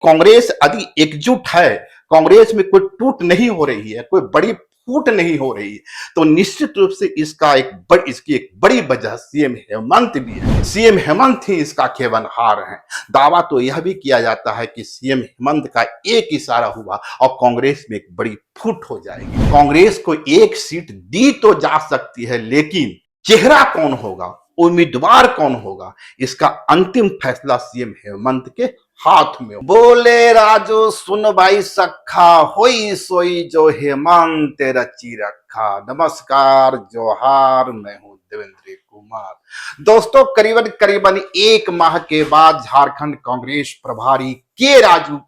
कांग्रेस यदि एकजुट है, कांग्रेस में कोई टूट नहीं हो रही है, कोई बड़ी फूट नहीं हो रही है, तो निश्चित रूप से इसकी एक बड़ी वजह सीएम हेमंत भी है। सीएम हेमंत ही इसका केवलहार है। दावा तो यह भी किया जाता है कि सीएम हेमंत का एक इशारा हुआ और कांग्रेस में एक बड़ी फूट हो जाएगी। कांग्रेस को एक सीट दी तो जा सकती है, लेकिन चेहरा कौन होगा, उम्मीदवार कौन होगा, इसका अंतिम फैसला सीएम हेमंत के हाथ में। बोले राजू सुन भाई सखा, होई सोई जो हेमंत रची रखा। नमस्कार, जोहार, मैं हूं देवेंद्र कुमार। दोस्तों, करीबन करीबन एक माह के बाद झारखंड कांग्रेस प्रभारी के राजू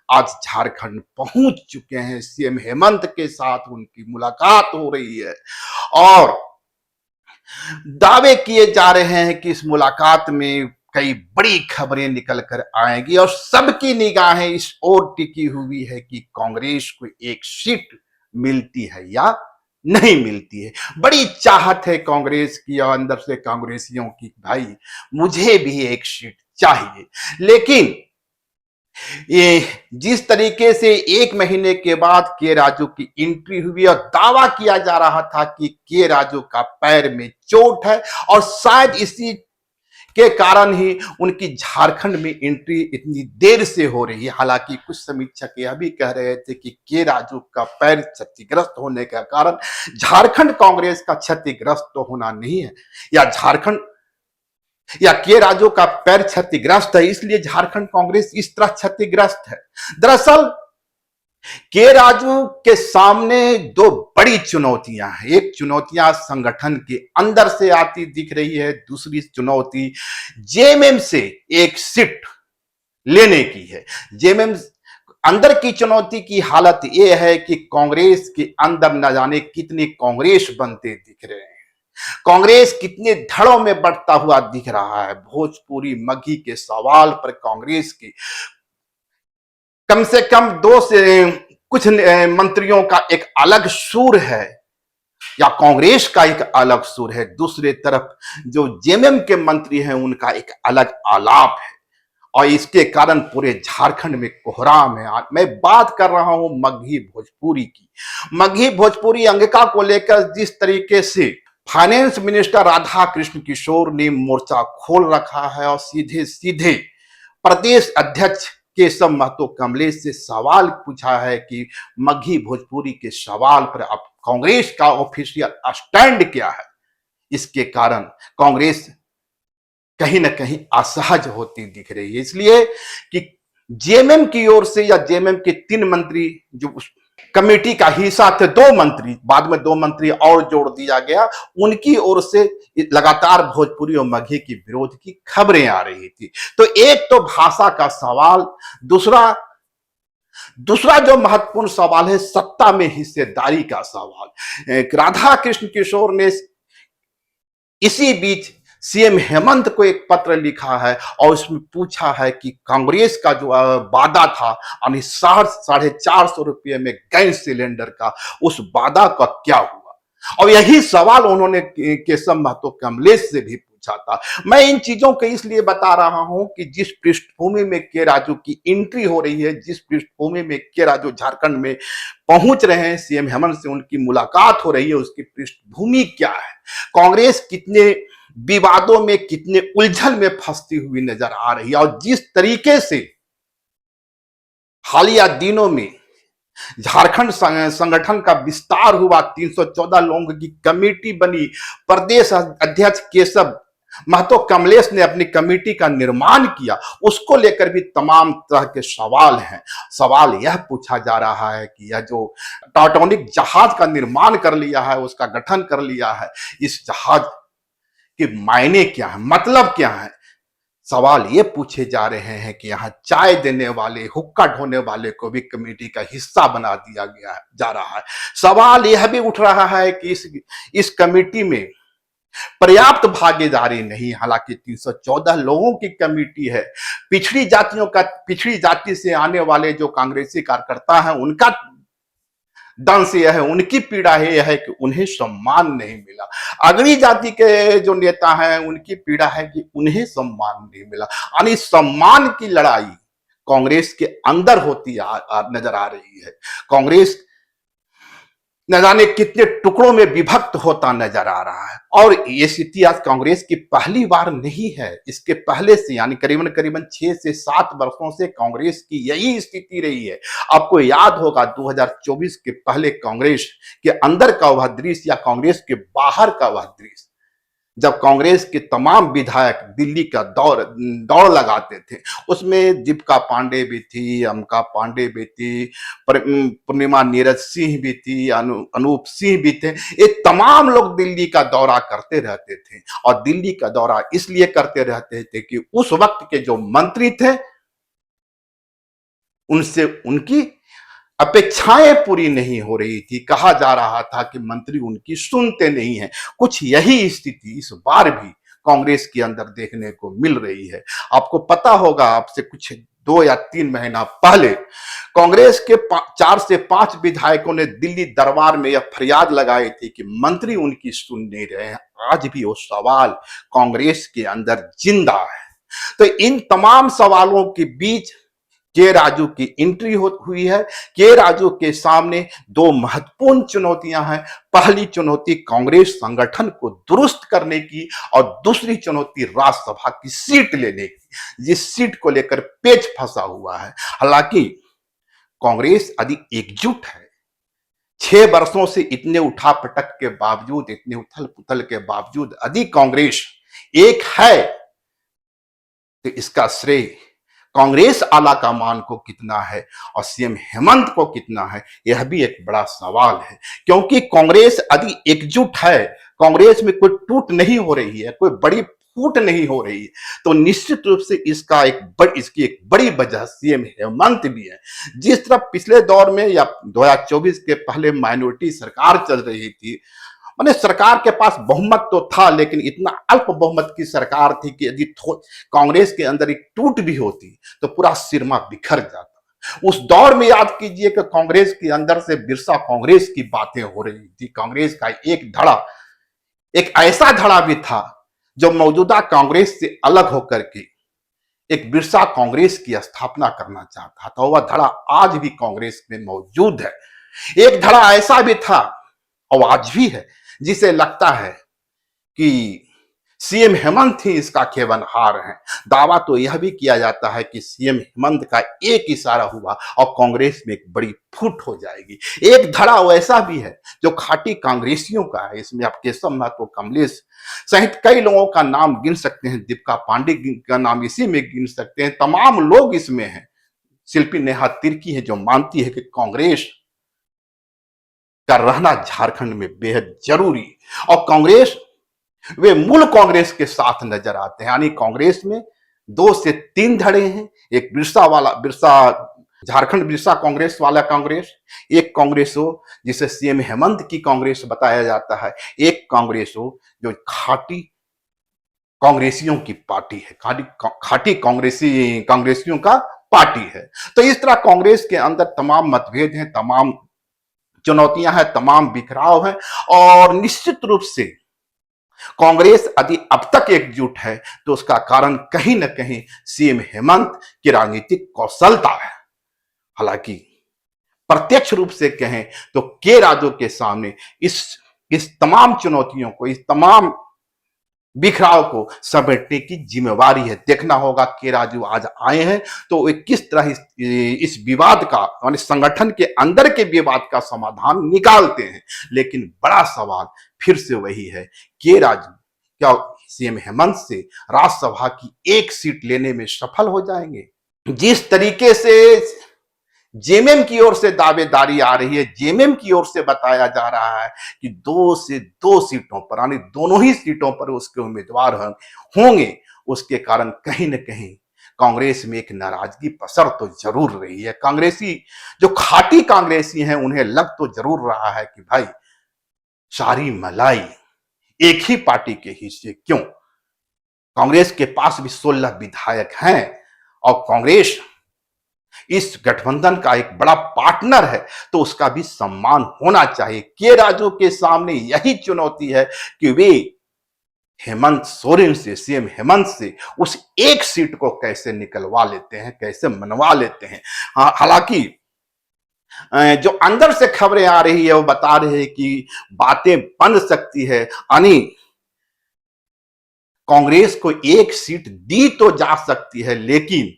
आज झारखंड पहुंच चुके हैं। सीएम हेमंत के साथ उनकी मुलाकात हो रही है और दावे किए जा रहे हैं कि इस मुलाकात में कई बड़ी खबरें निकल कर आएंगी और सबकी निगाहें इस ओर टिकी हुई है कि कांग्रेस को एक सीट मिलती है या नहीं मिलती है। बड़ी चाहत है कांग्रेस की और अंदर से कांग्रेसियों की, भाई मुझे भी एक सीट चाहिए। लेकिन ये जिस तरीके से एक महीने के बाद के राजू की एंट्री हुई और दावा किया जा रहा था कि के राजू का पैर में चोट है और शायद इसी के कारण ही उनकी झारखंड में एंट्री इतनी देर से हो रही है। हालांकि कुछ समीक्षक यह भी कह रहे थे कि के राजू का पैर क्षतिग्रस्त होने का कारण झारखंड कांग्रेस का क्षतिग्रस्त तो होना नहीं है, या के राजू का पैर क्षतिग्रस्त है इसलिए झारखंड कांग्रेस इस तरह क्षतिग्रस्त है। दरअसल के राजू के सामने दो बड़ी चुनौतियां हैं। एक चुनौतियां संगठन के अंदर से आती दिख रही है, दूसरी चुनौती जेएमएम से एक सीट लेने की है। जेएमएम अंदर की चुनौती की हालत यह है कि कांग्रेस के अंदर न जाने कितने कांग्रेस बनते दिख रहे हैं, कांग्रेस कितने धड़ों में बढ़ता हुआ दिख रहा है। भोजपुरी मगही के सवाल पर कांग्रेस की कम से कम दो से कुछ मंत्रियों का एक अलग सुर है, या कांग्रेस का एक अलग सुर है। दूसरे तरफ जो जेएमएम के मंत्री हैं उनका एक अलग आलाप है और इसके कारण पूरे झारखंड में कोहराम है। मैं बात कर रहा हूं मगही भोजपुरी की। मगही भोजपुरी अंगिका को लेकर जिस तरीके से फाइनेंस मिनिस्टर राधा कृष्ण किशोर ने मोर्चा खोल रखा है और सीधे सीधे प्रदेश अध्यक्ष केशव महतो कमलेश से सवाल पूछा है कि मगही भोजपुरी के सवाल पर अब कांग्रेस का ऑफिशियल स्टैंड क्या है, इसके कारण कांग्रेस कहीं ना कहीं असहज होती दिख रही है। इसलिए कि जेएमएम की ओर से या जेएमएम के 3 मंत्री जो उस कमेटी का हिस्सा थे, 2 मंत्री, बाद में 2 मंत्री और जोड़ दिया गया, उनकी ओर से लगातार भोजपुरी और मगही की विरोध की खबरें आ रही थी। तो एक तो भाषा का सवाल, दूसरा जो महत्वपूर्ण सवाल है सत्ता में हिस्सेदारी का सवाल। राधा कृष्ण किशोर ने इसी बीच सीएम हेमंत को एक पत्र लिखा है और उसमें पूछा है कि कांग्रेस का जो वादा था यानी 450 रुपये में गैस सिलेंडर का, उस वादा का क्या हुआ। और यही सवाल उन्होंने केशव महतो कमलेश से भी पूछा था। मैं इन चीजों को इसलिए बता रहा हूं कि जिस पृष्ठभूमि में के राजू की एंट्री हो रही है, जिस पृष्ठभूमि में के राजू झारखंड में पहुंच रहे हैं, सीएम हेमंत से उनकी मुलाकात हो रही है, उसकी पृष्ठभूमि क्या है, कांग्रेस कितने विवादों में, कितने उलझन में फंसती हुई नजर आ रही है। और जिस तरीके से हालिया दिनों में झारखंड संगठन का विस्तार हुआ, 314 लोगों की कमेटी बनी, प्रदेश अध्यक्ष केशव महतो कमलेश ने अपनी कमेटी का निर्माण किया, उसको लेकर भी तमाम तरह के सवाल हैं। सवाल यह पूछा जा रहा है कि यह जो टाइटैनिक जहाज का निर्माण कर लिया है, उसका गठन कर लिया है, इस जहाज कि मायने क्या है, मतलब क्या है। सवाल ये पूछे जा रहे हैं कि यहां चाय देने वाले, हुक्का ढोने वाले को भी कमेटी का हिस्सा बना दिया गया जा रहा है। सवाल यह भी उठ रहा है कि इस कमेटी में पर्याप्त भागीदारी नहीं। हालांकि 314 लोगों की कमेटी है, पिछड़ी जाति से आने वाले जो कांग्रेसी कार्यकर्ता हैं उनका दंश यह है, उनकी पीड़ा यह है कि उन्हें सम्मान नहीं मिला। अगड़ी जाति के जो नेता हैं उनकी पीड़ा है कि उन्हें सम्मान नहीं मिला। यानी सम्मान की लड़ाई कांग्रेस के अंदर होती नजर आ रही है। कांग्रेस न जाने कितने टुकड़ों में विभक्त होता नजर आ रहा है। और ये स्थिति आज कांग्रेस की पहली बार नहीं है। इसके पहले से यानी करीबन करीबन 6 से 7 वर्षों से कांग्रेस की यही स्थिति रही है। आपको याद होगा 2024 के पहले कांग्रेस के अंदर का वह दृश्य या कांग्रेस के बाहर का वह दृश्य, जब कांग्रेस के तमाम विधायक दिल्ली का दौड़ लगाते थे। उसमें दीपिका पांडे भी थी, अमका पांडे भी थी, पूर्णिमा नीरज सिंह भी थी, अनूप सिंह भी थे। ये तमाम लोग दिल्ली का दौरा करते रहते थे। और दिल्ली का दौरा इसलिए करते रहते थे कि उस वक्त के जो मंत्री थे उनसे उनकी अपेक्षाएं पूरी नहीं हो रही थी। कहा जा रहा था कि मंत्री उनकी सुनते नहीं हैं। कुछ यही स्थिति इस बार भी कांग्रेस के अंदर देखने को मिल रही है। आपको पता होगा, आपसे कुछ 2 या 3 महीना पहले कांग्रेस के 4 से 5 विधायकों ने दिल्ली दरबार में यह फरियाद लगाई थी कि मंत्री उनकी सुन नहीं रहे हैं। आज भी वो सवाल कांग्रेस के अंदर जिंदा है। तो इन तमाम सवालों के बीच के राजू की एंट्री हुई है। के राजू के सामने 2 महत्वपूर्ण चुनौतियां हैं। पहली चुनौती कांग्रेस संगठन को दुरुस्त करने की और दूसरी चुनौती राज्यसभा की सीट लेने की, जिस सीट को लेकर पेच फंसा हुआ है। हालांकि कांग्रेस यदि एकजुट है, 6 वर्षों से इतने उठापटक के बावजूद, इतने उथल पुथल के बावजूद यदि कांग्रेस एक है, तो इसका श्रेय कांग्रेस आला कमान को कितना है और सीएम हेमंत को कितना है, यह भी एक बड़ा सवाल है। क्योंकि कांग्रेस यदि एकजुट है, कांग्रेस में कोई टूट नहीं हो रही है, कोई बड़ी फूट नहीं हो रही है, तो निश्चित रूप से इसकी एक बड़ी वजह सीएम हेमंत भी है। जिस तरह पिछले दौर में या 2024 के पहले माइनॉरिटी सरकार चल रही थी, माने सरकार के पास बहुमत तो था, लेकिन इतना अल्प बहुमत की सरकार थी कि यदि कांग्रेस के अंदर एक टूट भी होती तो पूरा सिरमा बिखर जाता। उस दौर में याद कीजिए कि कांग्रेस के अंदर से बिरसा कांग्रेस की बातें हो रही थी। कांग्रेस का एक धड़ा, एक ऐसा धड़ा भी था जो मौजूदा कांग्रेस से अलग होकर के एक बिरसा कांग्रेस की स्थापना करना चाहता था। वह धड़ा आज भी कांग्रेस में मौजूद है। एक धड़ा ऐसा भी था और आज भी है जिसे लगता है कि सीएम हेमंत ही इसका केवनहार है। दावा तो यह भी किया जाता है कि सीएम हेमंत का एक इशारा हुआ और कांग्रेस में एक बड़ी फूट हो जाएगी। एक धड़ा वैसा भी है जो खाटी कांग्रेसियों का है। इसमें आप केशव महतो, कमलेश सहित कई लोगों का नाम गिन सकते हैं, दीपिका पांडे का नाम इसी में गिन सकते हैं, तमाम लोग इसमें हैं। शिल्पी नेहा तिर्की है जो मानती है कि कांग्रेस का रहना झारखंड में बेहद जरूरी, और कांग्रेस वे मूल कांग्रेस के साथ नजर आते हैं। यानी कांग्रेस में 2 से 3 धड़े हैं। एक झारखंड बिरसा कांग्रेस वाला कांग्रेस, एक कांग्रेस हो जिसे सीएम हेमंत की कांग्रेस बताया जाता है, एक कांग्रेस हो जो खाटी कांग्रेसियों की पार्टी है, खाटी कांग्रेसियों का पार्टी है। तो इस तरह कांग्रेस के अंदर तमाम मतभेद हैं, तमाम चुनौतियां हैं, तमाम बिखराव हैं। और निश्चित रूप से कांग्रेस यदि अब तक एकजुट है तो उसका कारण कहीं ना कहीं सीएम हेमंत की राजनीतिक कौशलता है। हालांकि प्रत्यक्ष रूप से कहें तो के राजू के सामने इस तमाम चुनौतियों को, इस तमाम बिखराव को समेटने की जिम्मेवारी है। देखना होगा के राजू आज आए हैं तो वे किस तरह इस विवाद का, यानी संगठन के अंदर के विवाद का समाधान निकालते हैं। लेकिन बड़ा सवाल फिर से वही है, के राजू क्या सीएम हेमंत से राज्यसभा की एक सीट लेने में सफल हो जाएंगे? जिस तरीके से जेएमएम की ओर से दावेदारी आ रही है, जेएमएम की ओर से बताया जा रहा है कि 2 से 2 सीटों पर, यानी दोनों ही सीटों पर उसके उम्मीदवार होंगे, उसके कारण कहीं न कहीं कांग्रेस में एक नाराजगी पसर तो जरूर रही है। कांग्रेसी जो खाटी कांग्रेसी हैं उन्हें लग तो जरूर रहा है कि भाई सारी मलाई एक ही पार्टी के हिस्से क्यों? कांग्रेस के पास भी 16 विधायक हैं और कांग्रेस इस गठबंधन का एक बड़ा पार्टनर है, तो उसका भी सम्मान होना चाहिए। के राजू के सामने यही चुनौती है कि वे हेमंत सोरेन से, सीएम हेमंत से उस एक सीट को कैसे निकलवा लेते हैं, कैसे मनवा लेते हैं। हालांकि जो अंदर से खबरें आ रही है वो बता रहे हैं कि बातें बन सकती है, यानी कांग्रेस को एक सीट दी तो जा सकती है, लेकिन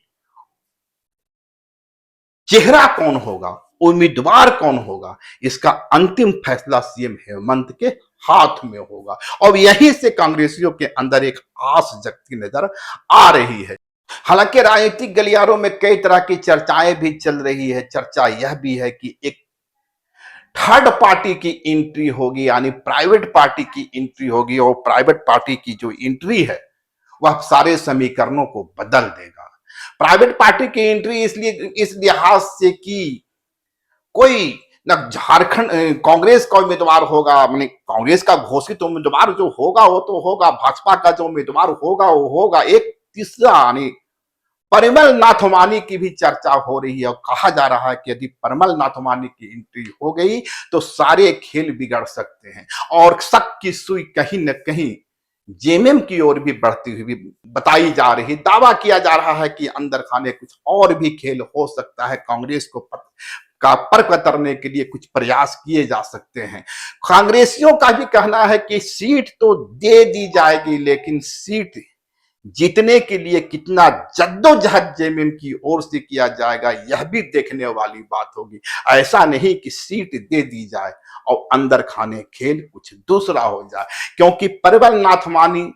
चेहरा कौन होगा, उम्मीदवार कौन होगा, इसका अंतिम फैसला सीएम हेमंत के हाथ में होगा। और यहीं से कांग्रेसियों के अंदर एक आस जगती नजर आ रही है। हालांकि राजनीतिक गलियारों में कई तरह की चर्चाएं भी चल रही है। चर्चा यह भी है कि एक थर्ड पार्टी की एंट्री होगी, यानी प्राइवेट पार्टी की एंट्री होगी, और प्राइवेट पार्टी की जो एंट्री है वह सारे समीकरणों को बदल देगा। प्राइवेट पार्टी की एंट्री इसलिए इस लिहाज से कि कोई ना झारखंड कांग्रेस का उम्मीदवार होगा, माने कांग्रेस का घोषित उम्मीदवार जो होगा वो तो होगा, भाजपा का जो उम्मीदवार होगा वो होगा, एक तीसरा यानी परिमल नाथवानी की भी चर्चा हो रही है। और कहा जा रहा है कि यदि परिमल नाथवानी की एंट्री हो गई तो सारे खेल बिगड़ सकते हैं, और शक की सुई कहीं न कहीं जेएमएम की ओर भी बढ़ती हुई बताई जा रही है। दावा किया जा रहा है कि अंदर खाने कुछ और भी खेल हो सकता है, कांग्रेस को का पर कतरने के लिए कुछ प्रयास किए जा सकते हैं। कांग्रेसियों का भी कहना है कि सीट तो दे दी जाएगी, लेकिन सीट जीतने के लिए कितना जद्दोजहद जेएमएम की ओर से किया जाएगा यह भी देखने वाली बात होगी। ऐसा नहीं कि सीट दे दी जाए और अंदर खाने खेल कुछ दूसरा हो जाए, क्योंकि परिमल नाथवानी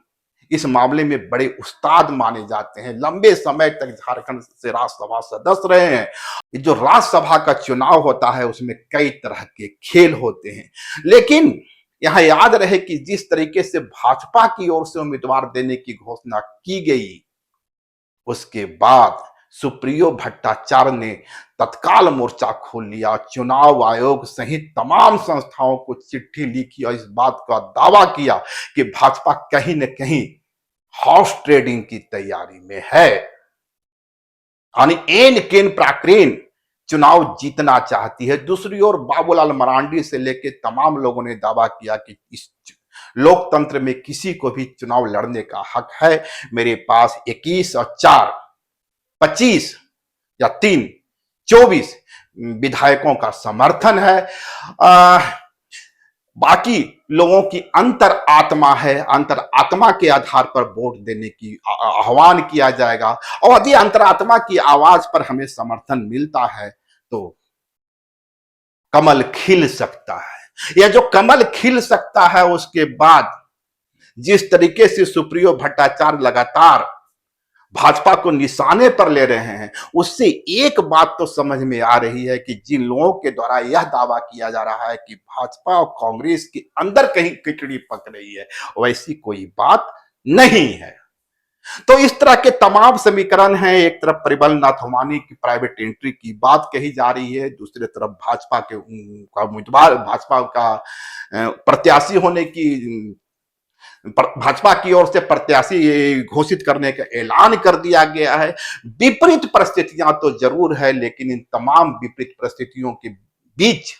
इस मामले में बड़े उस्ताद माने जाते हैं। लंबे समय तक झारखंड से राज्यसभा सदस्य रहे हैं। जो राज्यसभा का चुनाव होता है उसमें कई तरह के खेल होते हैं, लेकिन यहां याद रहे कि जिस तरीके से भाजपा की ओर से उम्मीदवार देने की घोषणा की गई, उसके बाद सुप्रियो भट्टाचार्य ने तत्काल मोर्चा खोल लिया, चुनाव आयोग सहित तमाम संस्थाओं को चिट्ठी लिखी और इस बात का दावा किया कि भाजपा कहीं न कहीं हॉर्स ट्रेडिंग की तैयारी में है, यानी एन केन प्राक्रेन चुनाव जीतना चाहती है। दूसरी ओर बाबूलाल मरांडी से लेकर तमाम लोगों ने दावा किया कि इस लोकतंत्र में किसी को भी चुनाव लड़ने का हक है। मेरे पास 21 और 4 25 या 3 24 विधायकों का समर्थन है। बाकी लोगों की अंतर आत्मा है, अंतर आत्मा के आधार पर वोट देने की आह्वान किया जाएगा, और यदि अंतरात्मा की आवाज पर हमें समर्थन मिलता है तो कमल खिल सकता है। यह जो कमल खिल सकता है, उसके बाद जिस तरीके से सुप्रियो भट्टाचार्य लगातार भाजपा को निशाने पर ले रहे हैं, उससे एक बात तो समझ में आ रही है कि जिन लोगों के द्वारा यह दावा किया जा रहा है कि भाजपा और कांग्रेस के अंदर कहीं खिचड़ी पक रही है, वैसी कोई बात नहीं है। तो इस तरह के तमाम समीकरण हैं। एक तरफ परिमल नाथवानी की प्राइवेट एंट्री की बात कही जा रही है, दूसरी तरफ भाजपा के उम्मीदवार, भाजपा का प्रत्याशी होने की, भाजपा की ओर से प्रत्याशी घोषित करने का ऐलान कर दिया गया है। विपरीत परिस्थितियां तो जरूर है, लेकिन इन तमाम विपरीत परिस्थितियों के बीच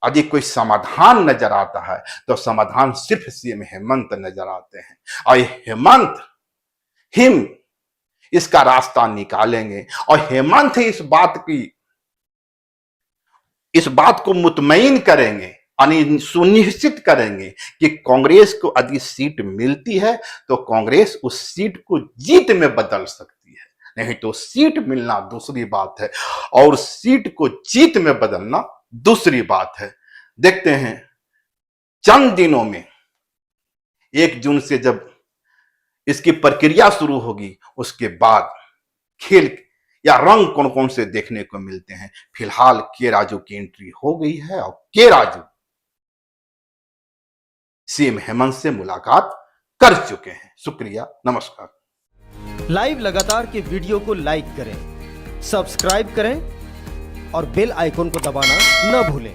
यदि कोई समाधान नजर आता है तो समाधान सिर्फ सीएम हेमंत नजर आते हैं, और हेमंत हिम इसका रास्ता निकालेंगे, और हेमंत ही इस बात को मुतमईन करेंगे, यानी सुनिश्चित करेंगे कि कांग्रेस को यदि सीट मिलती है तो कांग्रेस उस सीट को जीत में बदल सकती है, नहीं तो सीट मिलना दूसरी बात है और सीट को जीत में बदलना दूसरी बात है। देखते हैं चंद दिनों में 1 जून से जब इसकी प्रक्रिया शुरू होगी, उसके बाद खेल या रंग कौन कौन से देखने को मिलते हैं। फिलहाल के राजू की एंट्री हो गई है और के राजू सीएम हेमंत से मुलाकात कर चुके हैं। शुक्रिया, नमस्कार। लाइव लगातार के वीडियो को लाइक करें, सब्सक्राइब करें और बेल आइकन को दबाना न भूलें।